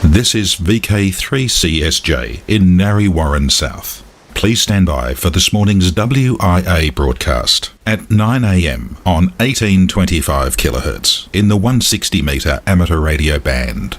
This is VK3CSJ in Narre Warren South. Please stand by for this morning's WIA broadcast at 9 a.m. on 1825 kHz in the 160 metre amateur radio band.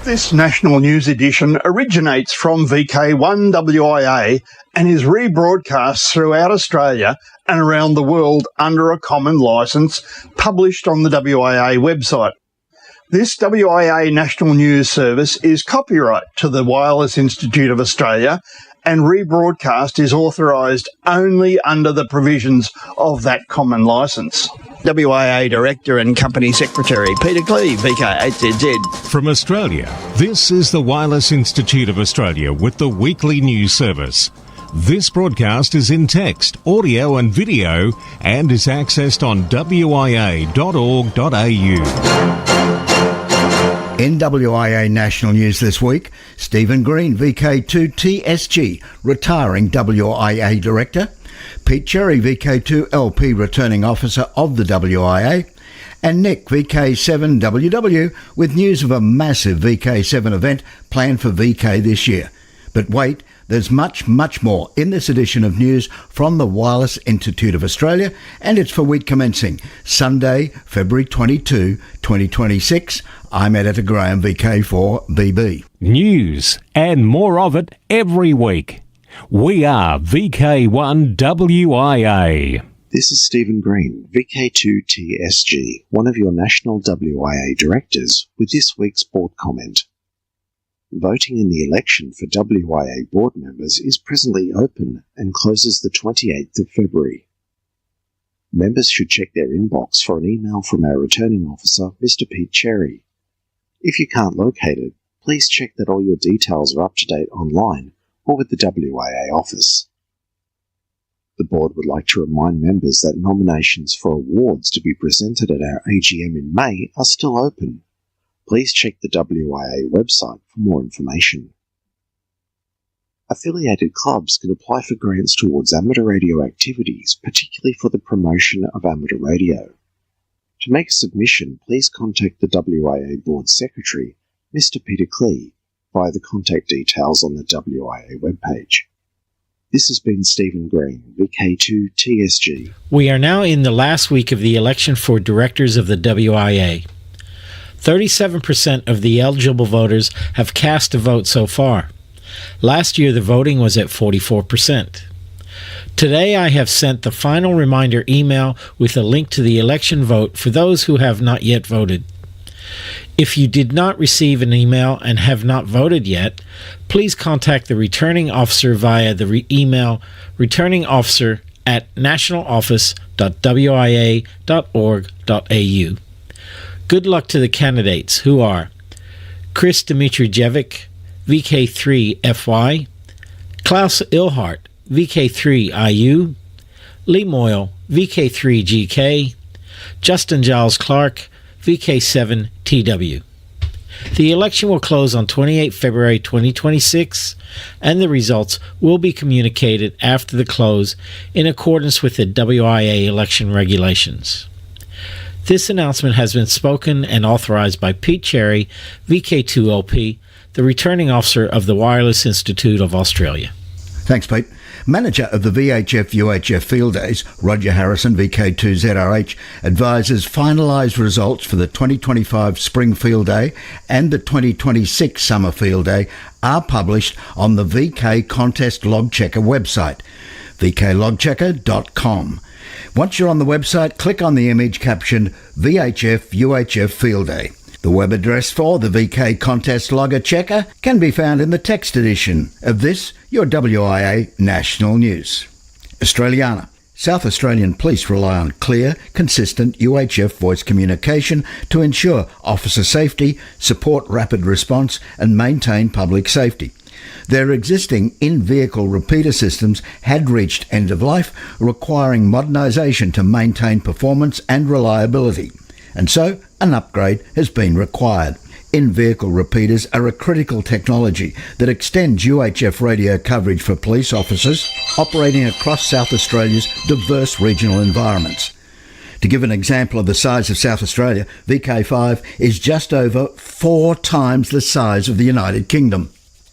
This national news edition originates from VK1WIA and is rebroadcast throughout Australia and around the world under a common licence published on the WIA website. This WIA national news service is copyright to the Wireless Institute of Australia, and rebroadcast is authorised only under the provisions of that common licence. WIA Director and Company Secretary Peter Clee, VK8ZZ. From Australia, this is the Wireless Institute of Australia with the weekly news service. This broadcast is in text, audio and video and is accessed on wia.org.au. In WIA National News this week, Stephen Green, VK2TSG, retiring WIA Director, Pete Cherry, VK2LP, returning officer of the WIA, and Nick, VK7WW, with news of a massive VK7 event planned for VK this year. But wait, there's much, much more in this edition of news from the Wireless Institute of Australia, and it's for week commencing Sunday, February 22, 2026. I'm Editor Graham, VK4BB. News and more of it every week. We are VK1WIA. This is Stephen Green, VK2TSG, one of your national WIA directors, with this week's board comment. Voting in the election for WIA board members is presently open and closes the 28th of February. Members should check their inbox for an email from our returning officer, Mr. Pete Cherry. If you can't locate it, please check that all your details are up to date online or with the WIA office. The board would like to remind members that nominations for awards to be presented at our AGM in May are still open. Please check the WIA website for more information. Affiliated clubs can apply for grants towards amateur radio activities, particularly for the promotion of amateur radio. To make a submission, please contact the WIA Board Secretary, Mr. Peter Clee, via the contact details on the WIA webpage. This has been Stephen Green, VK2TSG. We are now in the last week of the election for directors of the WIA. 37% of the eligible voters have cast a vote so far. Last year the voting was at 44%. Today I have sent the final reminder email with a link to the election vote for those who have not yet voted. If you did not receive an email and have not voted yet, please contact the returning officer via the email returningsofficer@nationaloffice.wia.org.au. Good luck to the candidates, who are Chris Dimitrijevic, VK3FY, Klaus Ilhart, VK3IU, Lee Moyle, VK3GK, Justin Giles Clark, VK7TW. The election will close on 28 February 2026, and the results will be communicated after the close in accordance with the WIA election regulations. This announcement has been spoken and authorized by Pete Cherry, VK2LP, the returning officer of the Wireless Institute of Australia. Thanks, Pete. Manager of the VHF-UHF Field Days, Roger Harrison, VK2ZRH, advises finalised results for the 2025 Spring Field Day and the 2026 Summer Field Day are published on the VK Contest Log Checker website, vklogchecker.com. Once you're on the website, click on the image captioned VHF-UHF Field Day. The web address for the VK Contest Logger Checker can be found in the text edition of this, your WIA National News. Australiana. South Australian Police rely on clear, consistent UHF voice communication to ensure officer safety, support rapid response and maintain public safety. Their existing in-vehicle repeater systems had reached end of life, requiring modernisation to maintain performance and reliability. And so, an upgrade has been required. In-vehicle repeaters are a critical technology that extends UHF radio coverage for police officers operating across South Australia's diverse regional environments. To give an example of the size of South Australia, VK5 is just over 4 times the size of the United Kingdom.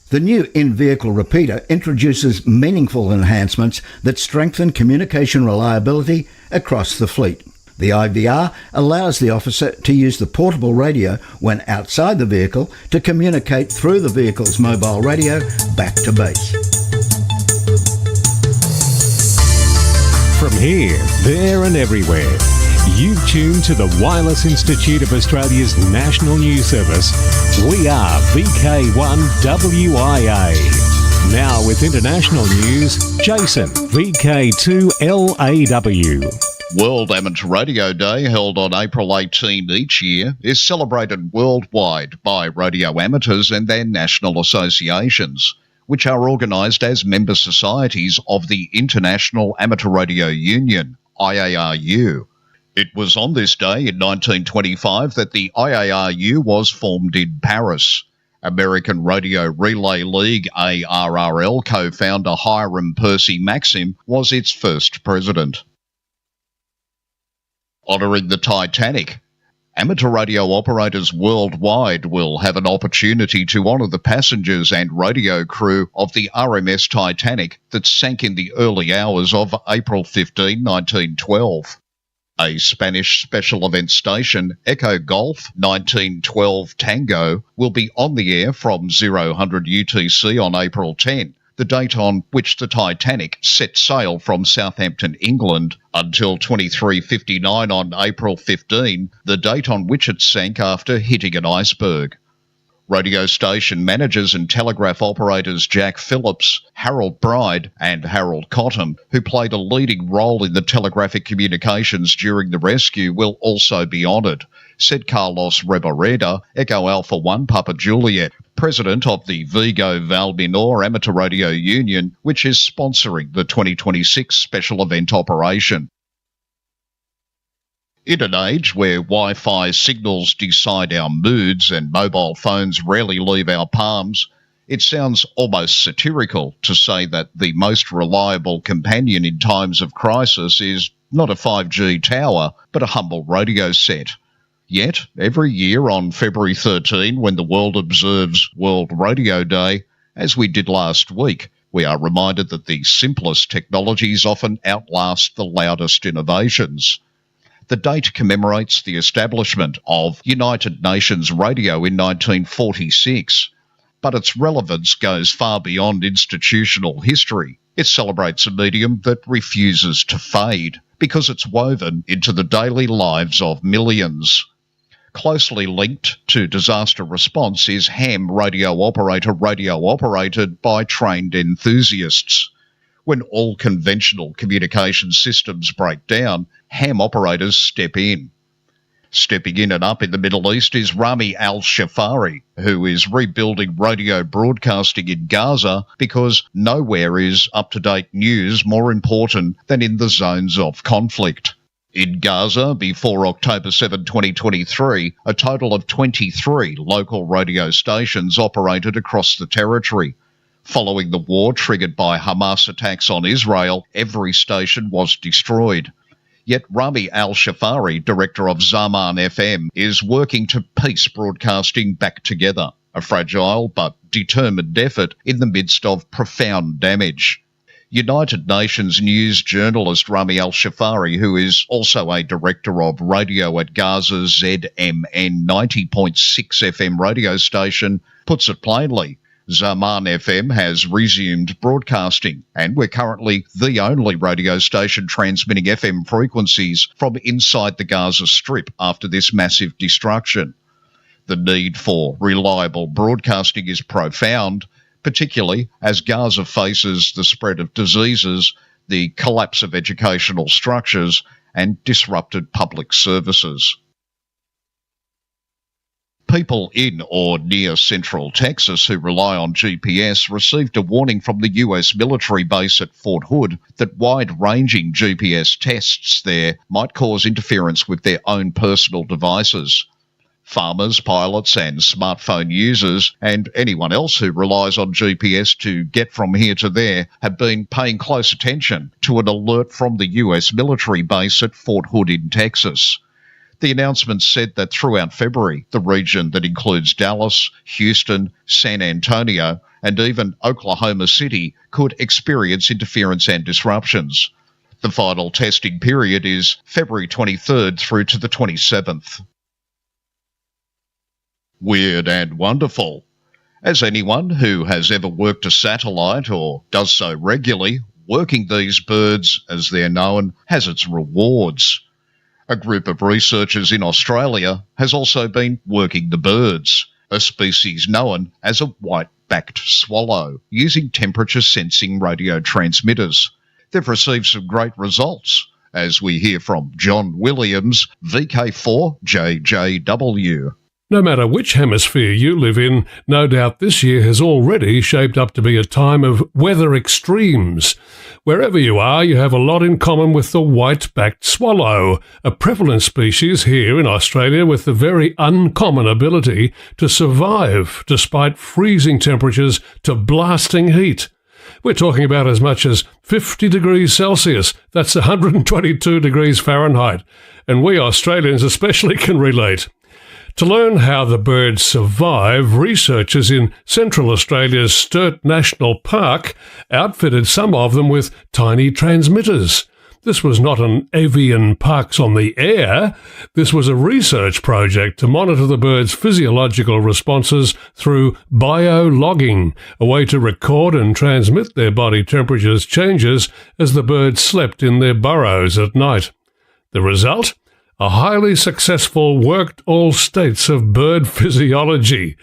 The new in-vehicle repeater introduces meaningful enhancements that strengthen communication reliability across the fleet. The IVR allows the officer to use the portable radio when outside the vehicle to communicate through the vehicle's mobile radio back to base. From here, there and everywhere, you've tuned to the Wireless Institute of Australia's National News Service. We are VK1WIA. Now with international news, Jason, VK2LAW. World Amateur Radio Day, held on April 18 each year, is celebrated worldwide by radio amateurs and their national associations, which are organised as member societies of the International Amateur Radio Union, IARU. It was on this day in 1925 that the IARU was formed in Paris. American Radio Relay League, ARRL, co-founder Hiram Percy Maxim was its first president. Honouring the Titanic. Amateur radio operators worldwide will have an opportunity to honour the passengers and radio crew of the RMS Titanic that sank in the early hours of April 15, 1912. A Spanish special event station, Echo Golf 1912 Tango, will be on the air from 0000 UTC on April 10, the date on which the Titanic set sail from Southampton, England, until 23:59 on April 15, the date on which it sank after hitting an iceberg. Radio station managers and telegraph operators Jack Phillips, Harold Bride and Harold Cottam, who played a leading role in the telegraphic communications during the rescue, will also be honoured, said Carlos Rebareda, Echo Alpha 1 Papa Juliet, president of the Vigo Valminor Amateur Radio Union, which is sponsoring the 2026 special event operation. In an age where Wi-Fi signals decide our moods and mobile phones rarely leave our palms, it sounds almost satirical to say that the most reliable companion in times of crisis is not a 5G tower, but a humble radio set. Yet, every year on February 13, when the world observes World Radio Day, as we did last week, we are reminded that the simplest technologies often outlast the loudest innovations. The date commemorates the establishment of United Nations Radio in 1946, but its relevance goes far beyond institutional history. It celebrates a medium that refuses to fade because it's woven into the daily lives of millions. Closely linked to disaster response is ham radio operated by trained enthusiasts. When all conventional communication systems break down, ham operators step in. Stepping in and up in the Middle East is Rami al-Shafari, who is rebuilding radio broadcasting in Gaza because nowhere is up-to-date news more important than in the zones of conflict. In Gaza, before October 7, 2023, a total of 23 local radio stations operated across the territory. Following the war triggered by Hamas attacks on Israel, every station was destroyed. Yet Rami al-Shafari, director of Zaman FM, is working to piece broadcasting back together, a fragile but determined effort in the midst of profound damage. United Nations news journalist Rami Al-Shafari, who is also a director of radio at Gaza's ZMN 90.6 FM radio station, puts it plainly. Zaman FM has resumed broadcasting, and we're currently the only radio station transmitting FM frequencies from inside the Gaza Strip after this massive destruction. The need for reliable broadcasting is profound, particularly as Gaza faces the spread of diseases, the collapse of educational structures, and disrupted public services. People in or near central Texas who rely on GPS received a warning from the US military base at Fort Hood that wide-ranging GPS tests there might cause interference with their own personal devices. Farmers, pilots and smartphone users, and anyone else who relies on GPS to get from here to there, have been paying close attention to an alert from the US military base at Fort Hood in Texas. The announcement said that throughout February, the region that includes Dallas, Houston, San Antonio, and even Oklahoma City could experience interference and disruptions. The final testing period is February 23rd through to the 27th. Weird and wonderful. As anyone who has ever worked a satellite or does so regularly, working these birds, as they're known, has its rewards. A group of researchers in Australia has also been working the birds, a species known as a white-backed swallow, using temperature-sensing radio transmitters. They've received some great results, as we hear from John Williams, VK4JJW. No matter which hemisphere you live in, no doubt this year has already shaped up to be a time of weather extremes. Wherever you are, you have a lot in common with the white-backed swallow, a prevalent species here in Australia with the very uncommon ability to survive despite freezing temperatures to blasting heat. We're talking about as much as 50 degrees Celsius, that's 122 degrees Fahrenheit, and we Australians especially can relate. To learn how the birds survive, researchers in Central Australia's Sturt National Park outfitted some of them with tiny transmitters. This was not an avian parks on the air. This was a research project to monitor the birds' physiological responses through biologging, a way to record and transmit their body temperatures changes as the birds slept in their burrows at night. The result? A highly successful worked all states of bird physiology.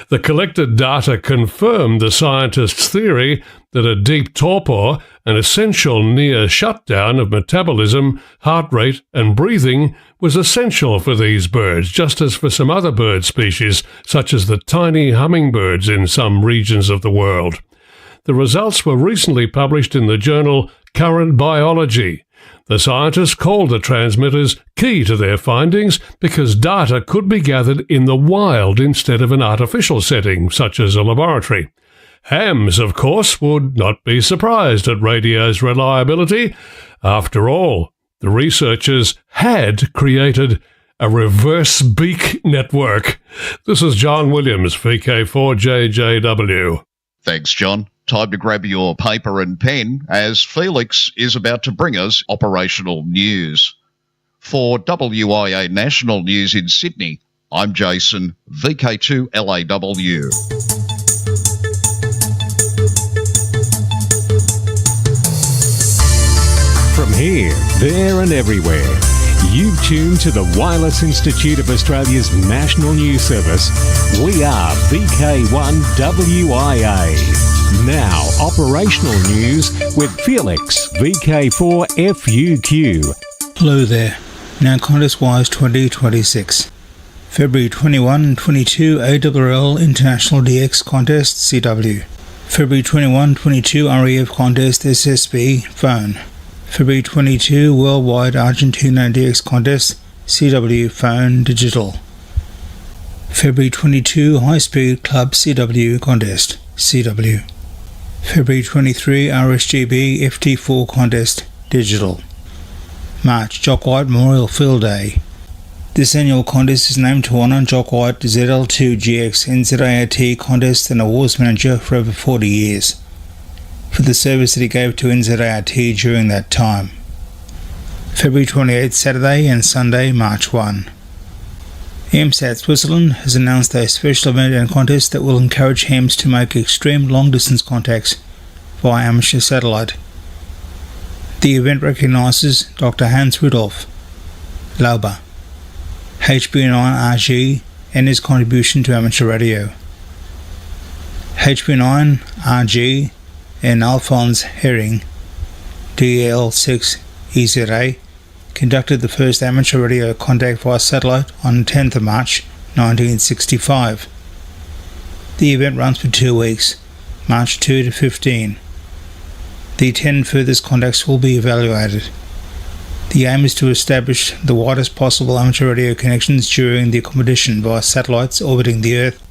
The collected data confirmed the scientists' theory that a deep torpor, an essential near shutdown of metabolism, heart rate and breathing, was essential for these birds, just as for some other bird species, such as the tiny hummingbirds in some regions of the world. The results were recently published in the journal Current Biology. The scientists called the transmitters key to their findings because data could be gathered in the wild instead of an artificial setting, such as a laboratory. Hams, of course, would not be surprised at radio's reliability. After all, the researchers had created a reverse beak network. This is John Williams, VK4JJW. Thanks, John. Time to grab your paper and pen as Felix is about to bring us operational news. For WIA National News in Sydney, I'm Jason, VK2LAW. From here, there and everywhere, you've tuned to the Wireless Institute of Australia's National News Service. We are VK1WIA. Now, operational news with Felix, VK4FUQ. Hello there. Now Contest-wise 2026. February 21 and 22 ARRL International DX Contest CW. February 21-22 REF Contest SSB Phone. February 22 Worldwide Argentina DX Contest CW Phone Digital. February 22 High Speed Club CW Contest CW. February 23 RSGB FT4 Contest Digital. March Jock White Memorial Field Day This annual contest is named to honour Jock White, ZL2GX NZART contest and awards manager for over 40 years, for the service that he gave to NZART during that time. February 28th, Saturday and Sunday, March 1. EMSAT Switzerland has announced a special event and contest that will encourage hams to make extreme long-distance contacts via amateur satellite. The event recognises Dr. Hans Rudolf Lauber, HB9RG, and his contribution to amateur radio. HB9RG and Alphonse Herring, DL6EZA, conducted the first amateur radio contact via satellite on 10th of March 1965. The event runs for 2 weeks, March 2 to 15. The 10 furthest contacts will be evaluated. The aim is to establish the widest possible amateur radio connections during the competition via satellites orbiting the Earth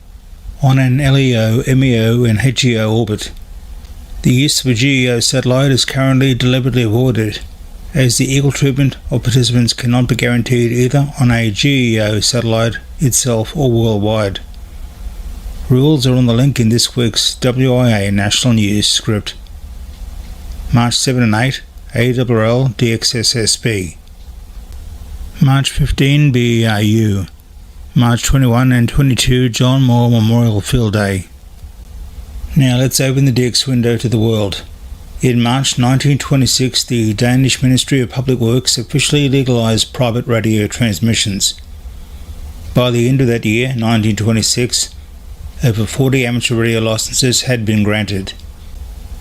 on an LEO, MEO and HEO orbit. The use of a GEO satellite is currently deliberately avoided, as the equal treatment of participants cannot be guaranteed either on a GEO satellite itself or worldwide. Rules are on the link in this week's WIA National News script. March 7 and 8, ARRL DXSSB. March 15, BERU. March 21 and 22, John Moore Memorial Field Day. Now let's open the DX window to the world. In March 1926, the Danish Ministry of Public Works officially legalised private radio transmissions. By the end of that year, 1926, over 40 amateur radio licences had been granted.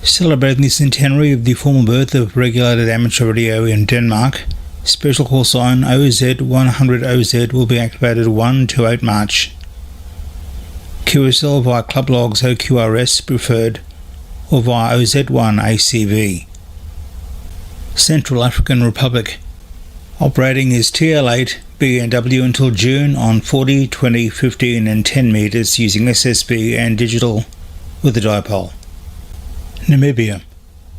Celebrating the centenary of the formal birth of regulated amateur radio in Denmark, special call sign OZ100OZ will be activated 1 to 8 March. QSL via club logs OQRS preferred, or via OZ1 ACV. Central African Republic. Operating as TL8 BNW until June on 40, 20, 15 and 10 metres using SSB and digital with a dipole. Namibia.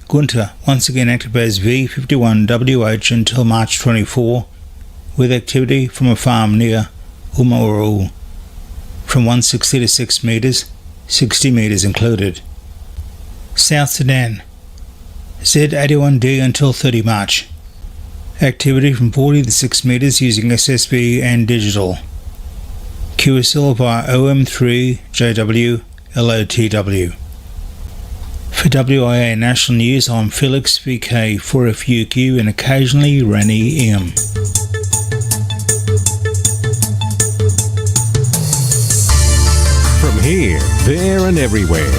Gunter once again active as V51WH until March 24, with activity from a farm near Umauru, from 160 to 6 metres, 60 metres included. South Sudan. Z81D until 30 March. Activity from 40 to 6 metres using SSB and digital. QSL via OM3JW LOTW. For WIA National News, I'm Felix VK4FUQ and occasionally Rennie M. From here, there and everywhere,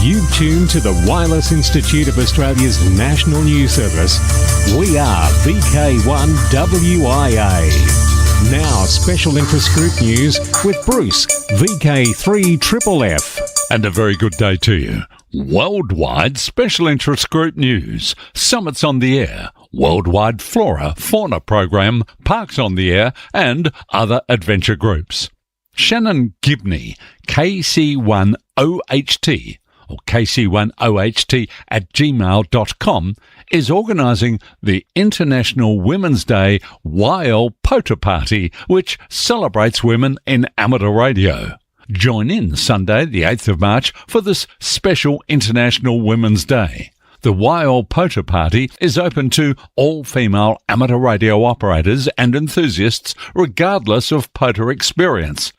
you tune to the Wireless Institute of Australia's National News Service. We are VK1WIA. Now, special interest group news with Bruce, VK3FFF. And a very good day to you. Worldwide Special Interest Group News, Summits on the Air, Worldwide Flora Fauna Program, Parks on the Air, and other adventure groups. Shannon Gibney, KC1OHT, or KC1OHT@gmail.com, is organising the International Women's Day YL Poter Party, which celebrates women in amateur radio. Join in Sunday, the 8th of March, for this special International Women's Day. The YL Poter Party is open to all female amateur radio operators and enthusiasts, regardless of poter experience.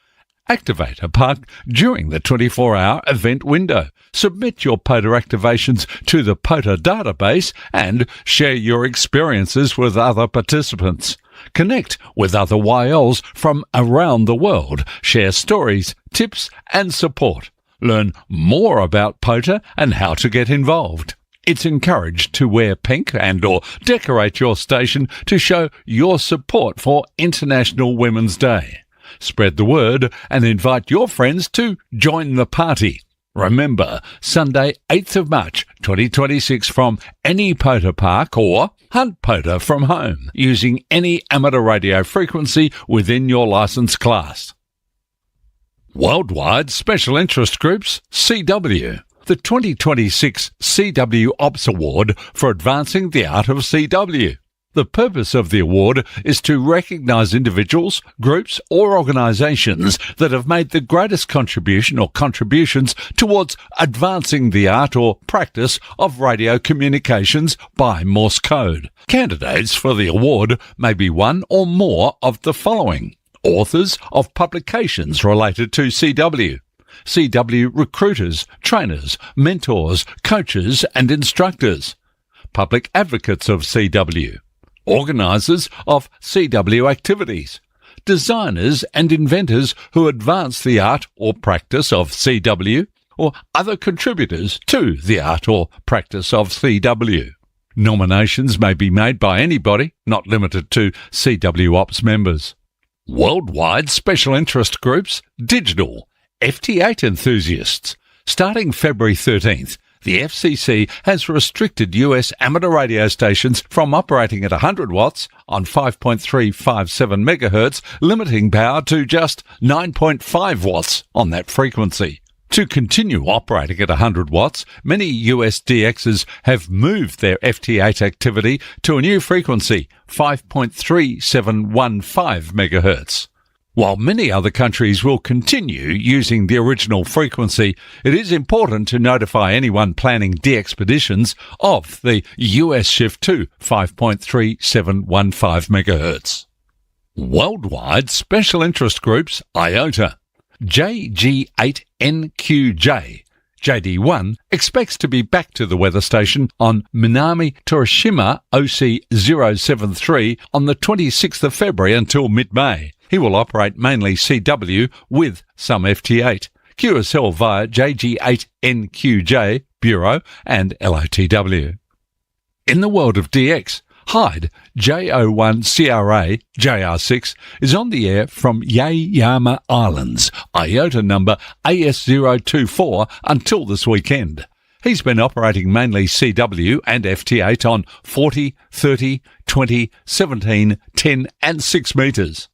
Activate a puck during the 24-hour event window. Submit your poter activations to the poter database and share your experiences with other participants. Connect with other YLs from around the world. Share stories, tips and support. Learn more about poter and how to get involved. It's encouraged to wear pink and or decorate your station to show your support for International Women's Day. Spread the word and invite your friends to join the party. Remember, Sunday, 8th of March 2026 from any poter park or hunt poter from home using any amateur radio frequency within your licence class. Worldwide Special Interest Groups, CW. The 2026 CW Ops Award for advancing the art of CW. The purpose of the award is to recognise individuals, groups or organisations that have made the greatest contribution or contributions towards advancing the art or practice of radio communications by Morse code. Candidates for the award may be one or more of the following: authors of publications related to CW, CW recruiters, trainers, mentors, coaches and instructors, public advocates of CW, organisers of CW activities, designers and inventors who advance the art or practice of CW, or other contributors to the art or practice of CW. Nominations may be made by anybody, not limited to CW Ops members. Worldwide special interest groups, digital, FT8 enthusiasts. Starting February 13th, the FCC has restricted US amateur radio stations from operating at 100 watts on 5.357 megahertz, limiting power to just 9.5 watts on that frequency. To continue operating at 100 watts, many US DXs have moved their FT8 activity to a new frequency, 5.3715 megahertz. While many other countries will continue using the original frequency, it is important to notify anyone planning de-expeditions of the US shift to 5.3715 MHz. Worldwide Special Interest Groups IOTA. JG8NQJ. JD1 expects to be back to the weather station on Minami Torishima OC073 on the 26th of February until mid-May. He will operate mainly CW with some FT8. QSL via JG8NQJ, Bureau and LOTW. In the world of DX, Hyde J01CRA JR6 is on the air from Yaeyama Islands, IOTA number AS024 until this weekend. He's been operating mainly CW and FT8 on 40, 30, 20, 17, 10 and 6 metres.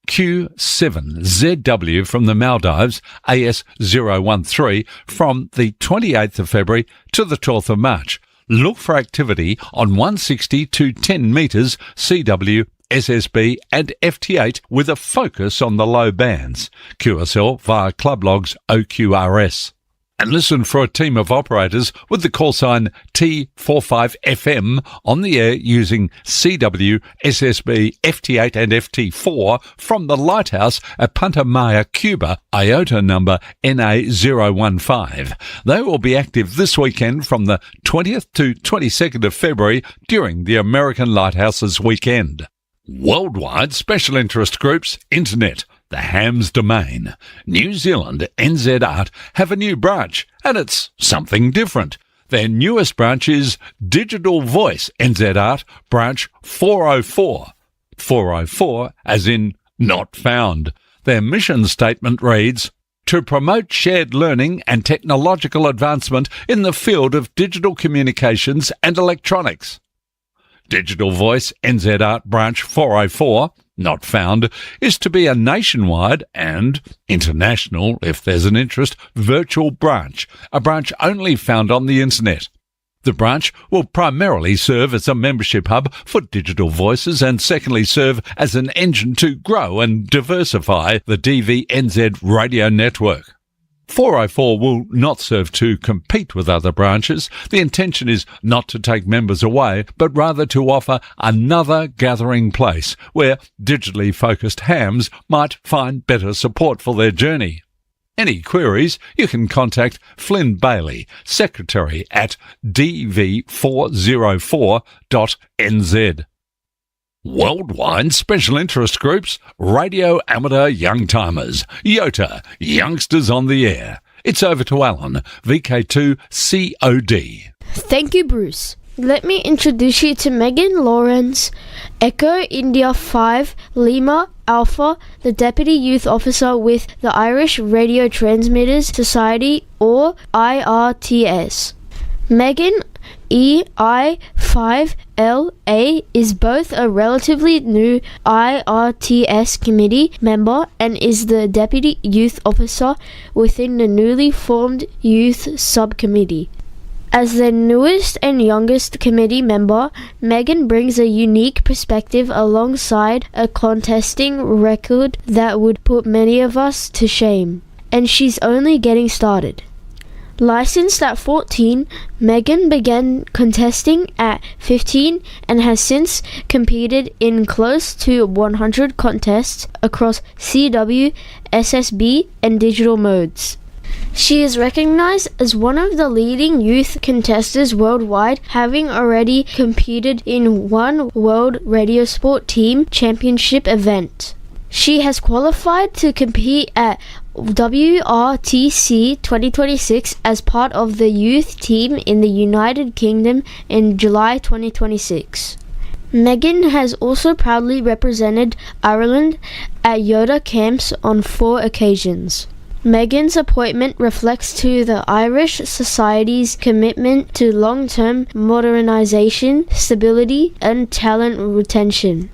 8Q7ZW from the Maldives, AS013, from the 28th of February to the 12th of March. Look for activity on 160 to 10 metres CW, SSB and FT8 with a focus on the low bands. QSL via Club Logs OQRS. And listen for a team of operators with the call sign T45FM on the air using CW, SSB, FT8 and FT4 from the lighthouse at Punta Maya, Cuba, IOTA number NA015. They will be active this weekend from the 20th to 22nd of February during the American Lighthouses weekend. Worldwide Special Interest Groups Internet. The Hams Domain. New Zealand NZ Art have a new branch, and it's something different. Their newest branch is Digital Voice NZ Art Branch 404. 404 as in not found. Their mission statement reads, to promote shared learning and technological advancement in the field of digital communications and electronics. Digital Voice NZ Art Branch 404, not found, is to be a nationwide and international, if there's an interest, virtual branch, a branch only found on the internet. The branch will primarily serve as a membership hub for digital voices and secondly serve as an engine to grow and diversify the DVNZ radio network. 404 will not serve to compete with other branches. The intention is not to take members away, but rather to offer another gathering place where digitally focused hams might find better support for their journey. Any queries, you can contact Flynn Bailey, Secretary at dv404.nz. Worldwide Special Interest Groups, Radio Amateur Young Timers, YOTA, Youngsters on the Air. It's over to Alan, VK2COD. Thank you, Bruce. Let me introduce you to Megan Lawrence, Echo India 5 Lima Alpha, the Deputy Youth Officer with the Irish Radio Transmitters Society, or IRTS. Megan EI5LA is both a relatively new IRTS committee member and is the Deputy Youth Officer within the newly formed Youth Subcommittee. As the newest and youngest committee member, Megan brings a unique perspective alongside a contesting record that would put many of us to shame. And she's only getting started. Licensed at 14, Megan began contesting at 15 and has since competed in close to 100 contests across CW, SSB, and digital modes. She is recognized as one of the leading youth contestants worldwide, having already competed in one World Radio Sport Team Championship event. She has qualified to compete at WRTC 2026 as part of the youth team in the United Kingdom in July 2026. Megan has also proudly represented Ireland at Yoda camps on 4 occasions. Megan's appointment reflects to the Irish Society's commitment to long-term modernization, stability, and talent retention.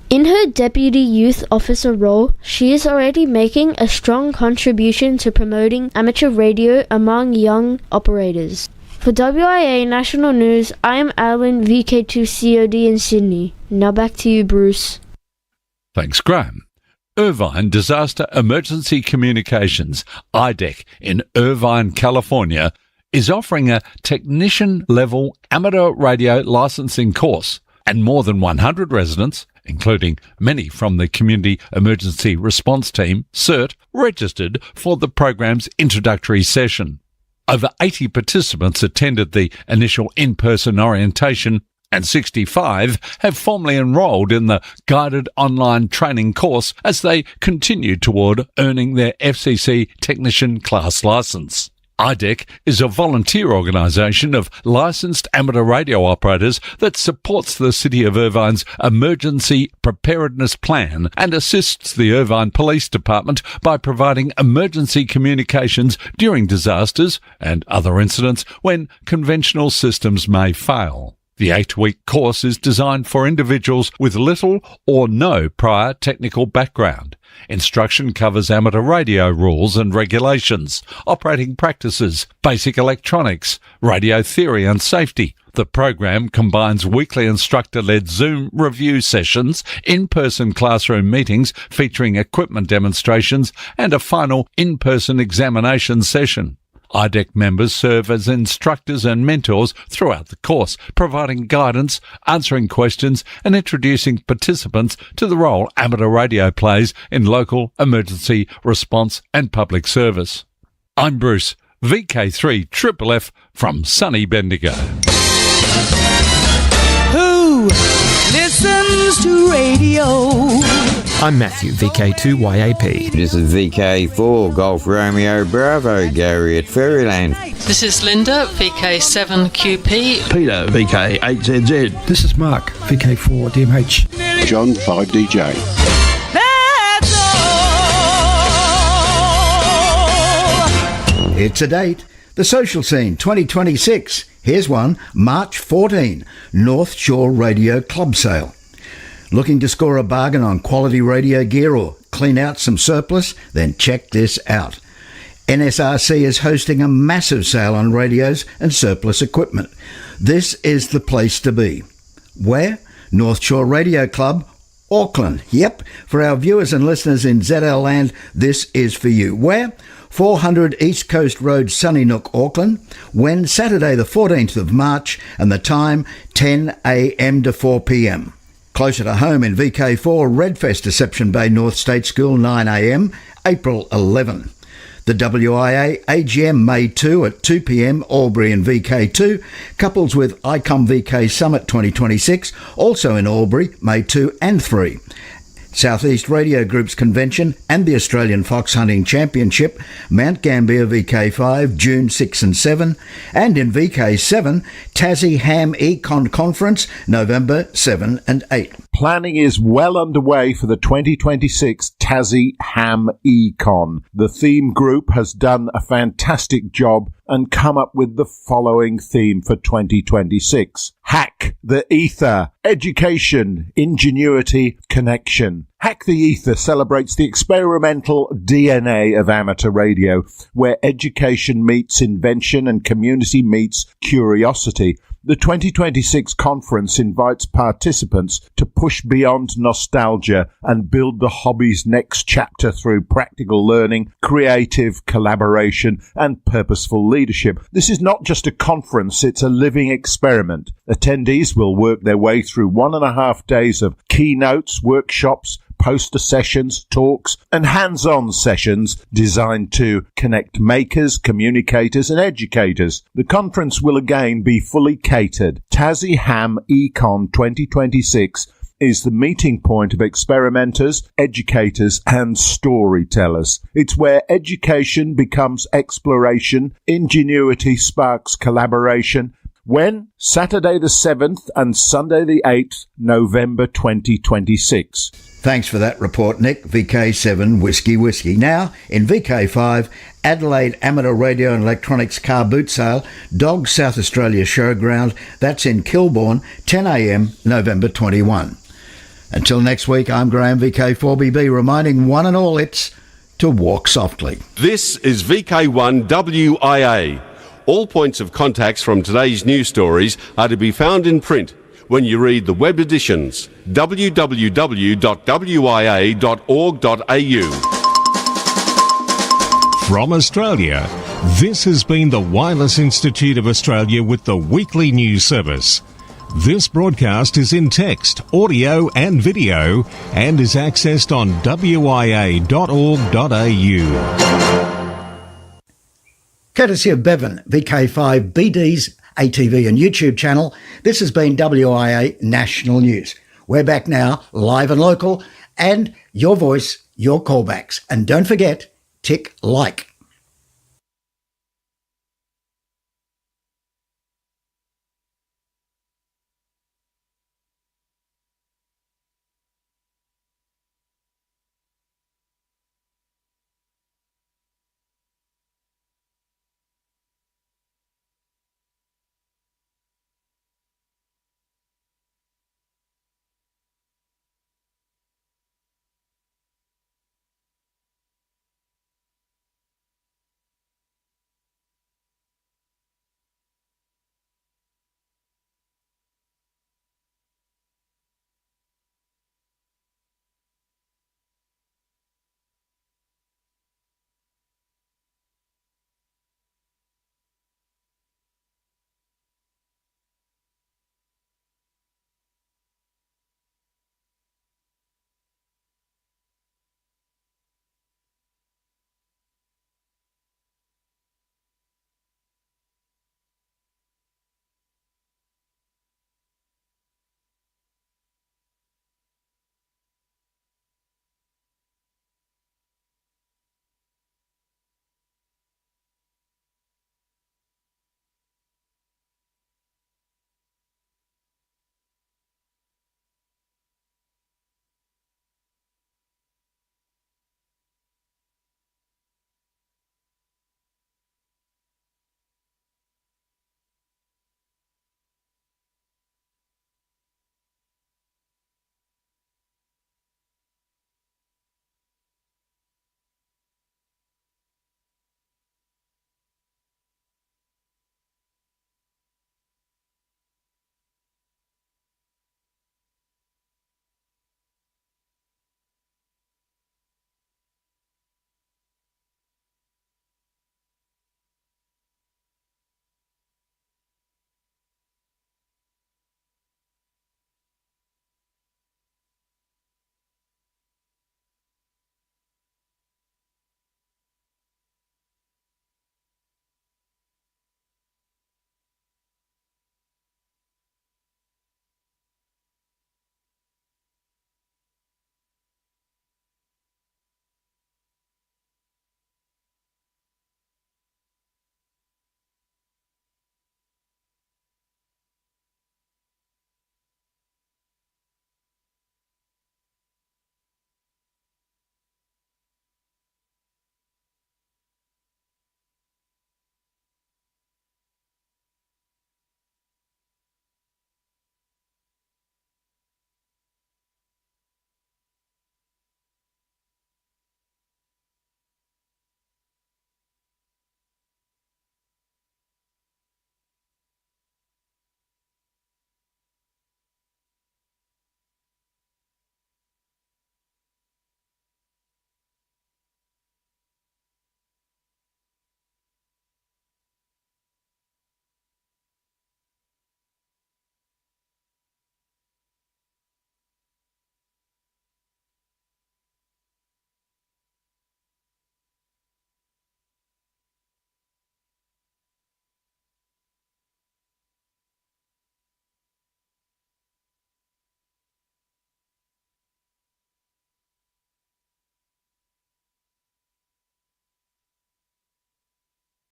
In her Deputy Youth Officer role, she is already making a strong contribution to promoting amateur radio among young operators. For WIA National News, I am Alan, VK2COD in Sydney. Now back to you, Bruce. Thanks, Graham. Irvine Disaster Emergency Communications, IDEC, in Irvine, California, is offering a technician-level amateur radio licensing course, and more than 100 residents, including many from the Community Emergency Response Team, CERT, registered for the program's introductory session. Over 80 participants attended the initial in-person orientation, and 65 have formally enrolled in the guided online training course as they continue toward earning their FCC Technician Class licence. IDEC is a volunteer organisation of licensed amateur radio operators that supports the City of Irvine's Emergency Preparedness Plan and assists the Irvine Police Department by providing emergency communications during disasters and other incidents when conventional systems may fail. The 8-week course is designed for individuals with little or no prior technical background. Instruction covers amateur radio rules and regulations, operating practices, basic electronics, radio theory and safety. The program combines weekly instructor-led Zoom review sessions, in-person classroom meetings featuring equipment demonstrations, and a final in-person examination session. IDEC members serve as instructors and mentors throughout the course, providing guidance, answering questions, and introducing participants to the role amateur radio plays in local emergency response and public service. I'm Bruce, VK3FFF from sunny Bendigo. Who listens to radio? I'm Matthew, VK2YAP. This is VK4 Golf Romeo Bravo, Gary at Fairyland. This is Linda, VK7QP. Peter, VK8ZZ. This is Mark, VK4 DMH. John, 5DJ. That's all. It's a date. The Social Scene 2026. Here's one, March 14, North Shore Radio Club Sale. Looking to score a bargain on quality radio gear or clean out some surplus? Then check this out. NSRC is hosting a massive sale on radios and surplus equipment. This is the place to be. Where? North Shore Radio Club, Auckland. Yep, for our viewers and listeners in ZL Land, this is for you. Where? 400 East Coast Road, Sunnynook, Auckland. When? Saturday the 14th of March, and the time 10 a.m. to 4 p.m. Closer to home in VK4, Redfest, Deception Bay North State School, 9 a.m, April 11. The WIA AGM May 2 at 2 p.m, Albury and VK2. Couples with ICOM VK Summit 2026, also in Albury, May 2 and 3. Southeast Radio Group's convention and the Australian Fox Hunting Championship, Mount Gambier VK5, June 6 and 7, and in VK7, Tassie Ham Econ Conference, November 7 and 8. Planning is well underway for the 2026 Tassie Ham Econ. The theme group has done a fantastic job and come up with the following theme for 2026. Hack the ether. Education, ingenuity, connection. Hack the Ether celebrates the experimental DNA of amateur radio, where education meets invention and community meets curiosity. The 2026 conference invites participants to push beyond nostalgia and build the hobby's next chapter through practical learning, creative collaboration, and purposeful leadership. This is not just a conference, it's a living experiment. Attendees will work their way through 1.5 days of keynotes, workshops, poster sessions, talks, and hands-on sessions designed to connect makers, communicators, and educators. The conference will again be fully catered. Tassie Ham Econ 2026 is the meeting point of experimenters, educators, and storytellers. It's where education becomes exploration, ingenuity sparks collaboration. When? Saturday the 7th and Sunday the 8th, November 2026. Thanks for that report, Nick. VK7 Whiskey. Now, in VK5, Adelaide Amateur Radio and Electronics Car Boot Sale, Dogs South Australia Showground. That's in Kilbourne, 10 a.m, November 21. Until next week, I'm Graham, VK4BB, reminding one and all it's to walk softly. This is VK1 WIA. All points of contacts from today's news stories are to be found in print when you read the web editions, www.wia.org.au. From Australia, this has been the Wireless Institute of Australia with the weekly news service. This broadcast is in text, audio and video and is accessed on wia.org.au. Courtesy of Bevan, VK5 BD's ATV and YouTube channel, this has been WIA National News. We're back now, live and local, and your voice, your callbacks. And don't forget, tick like.